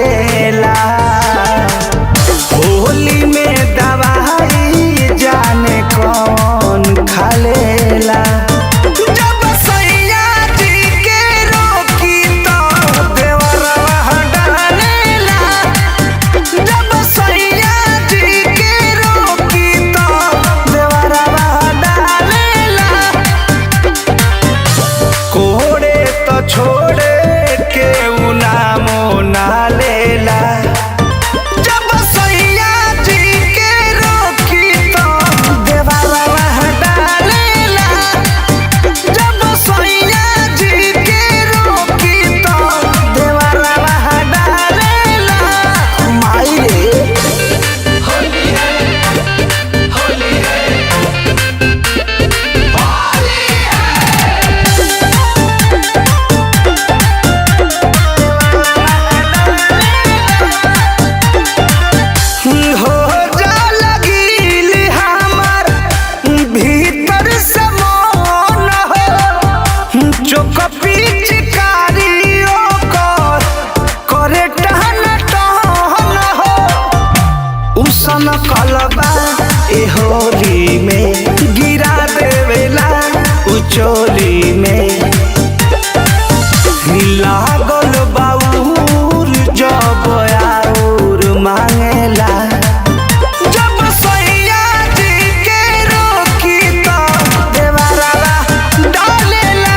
डालेला। होली में दवाई जाने कौन खालेला। जब सैया जी के रोकी तो देवरवा डालेला। जब सैया जी के रोकी तो देवरवा डालेला। कोड़े तो छोड़े के नामो ना लेला। जब सैया जी के रोकी तो देवरवा डालेला। जब सैया जी के रोकी तो देवरवा डालेला। माई रे होली है, होली है, हो जा लगिल हमार भीतर से मन हो। चोक पिचकारियों कर करे टहन टहन हो। उसन कलबा ए होली में गिरा देवेला उचोली में। लागल बाउर जब आउर मांगेला। जब सैया जी के रोकी तो देवरवा डालेला।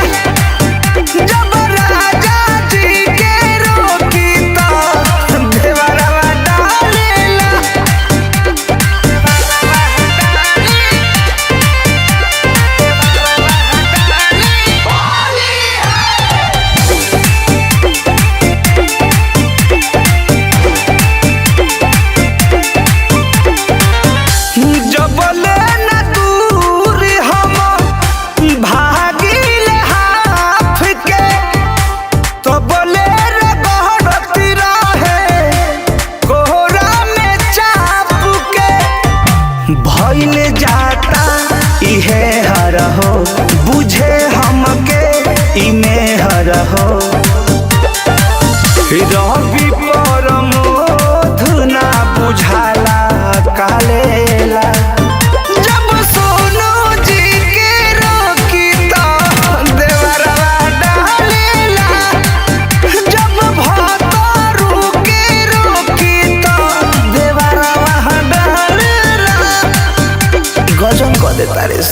जब राजा जी के रोकी तो देवरवा डालेला। जबले न दूर हम भागिल हाफ के तो बोले रे गहरती रहे कोहरा में चाप के। भइल जाता इहे हर हो बुझे हमके इमे हर हो। रवि परमोध ना बुझाला कालेला। जब सोनू जी के रोकी तो देवरवा डालेला। जब भतरू के रोकी तो देवरवा डालेला। गजन कर देता रे।